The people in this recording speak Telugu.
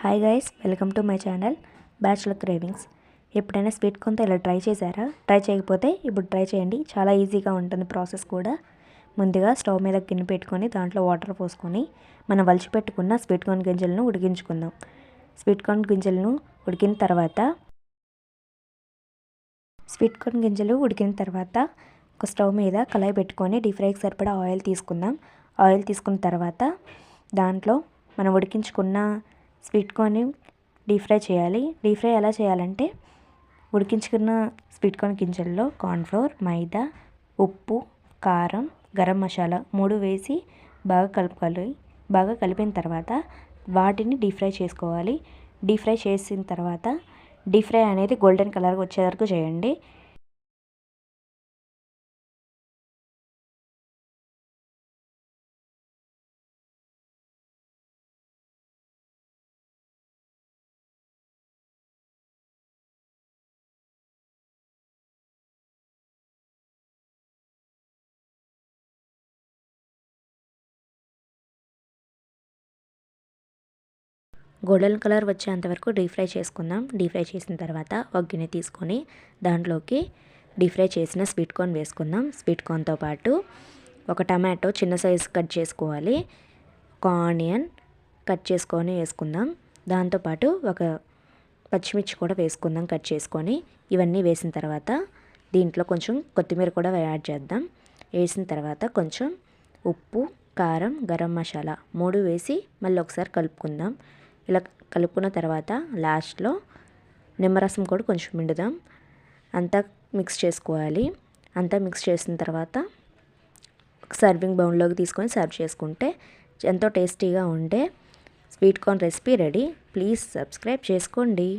Hi guys, welcome to my channel bachelor cravings. ఎప్పుడైనా స్వీట్ కార్న్తో ఇలా ట్రై చేశారా? ట్రై చేయకపోతే ఇప్పుడు ట్రై చేయండి. చాలా ఈజీగా ఉంటుంది ప్రాసెస్ కూడా. ముందుగా స్టవ్ మీద గిన్నె పెట్టుకొని దాంట్లో వాటర్ పోసుకొని మనం వలిచిపెట్టుకున్న స్వీట్ కార్న్ గింజలను ఉడికించుకుందాం. స్వీట్ కార్న్ గింజలను ఉడికిన తర్వాత ఒక స్టవ్ మీద కళాయి పెట్టుకొని డీప్ ఫ్రైకి సరిపడా ఆయిల్ తీసుకుందాం. ఆయిల్ తీసుకున్న తర్వాత దాంట్లో మనం ఉడికించుకున్న స్వీట్ కార్న్ని డీప్ ఫ్రై చేయాలి. డీప్ ఫ్రై ఎలా చేయాలంటే ఉడికించుకున్న స్వీట్ కార్న్ గింజల్లో కార్న్ఫ్లోర్, మైదా, ఉప్పు, కారం, గరం మసాలా 3 వేసి బాగా కలిపిన తర్వాత వాటిని డీప్ ఫ్రై చేసుకోవాలి. డీప్ ఫ్రై చేసిన తర్వాత డీప్ ఫ్రై అనేది గోల్డెన్ కలర్ వచ్చే వరకు చేయండి. గోల్డెన్ కలర్ వచ్చేంతవరకు డీప్ ఫ్రై చేసుకుందాం. డీప్ ఫ్రై చేసిన తర్వాత ఒక గిన్నె తీసుకొని దాంట్లోకి డీప్ ఫ్రై చేసిన స్వీట్ కార్న్ వేసుకుందాం. స్వీట్ కార్న్తో పాటు ఒక టమాటో చిన్న సైజు కట్ చేసుకోవాలి. ఒక ఆనియన్ కట్ చేసుకొని వేసుకుందాం. దాంతోపాటు ఒక పచ్చిమిర్చి కూడా వేసుకుందాం కట్ చేసుకొని. ఇవన్నీ వేసిన తర్వాత దీంట్లో కొంచెం కొత్తిమీర కూడా యాడ్ చేద్దాం. వేసిన తర్వాత కొంచెం ఉప్పు, కారం, గరం మసాలా 3 వేసి మళ్ళీ ఒకసారి కలుపుకుందాం. ఇలా కలుపుకున్న తర్వాత లాస్ట్లో నిమ్మరసం కూడా కొంచెం పిండుదాం. అంతా మిక్స్ చేసుకోవాలి. అంతా మిక్స్ చేసిన తర్వాత సర్వింగ్ బౌల్లోకి తీసుకొని సర్వ్ చేసుకుంటే ఎంతో టేస్టీగా ఉండే sweet corn recipe ready. Please subscribe చేసుకోండి.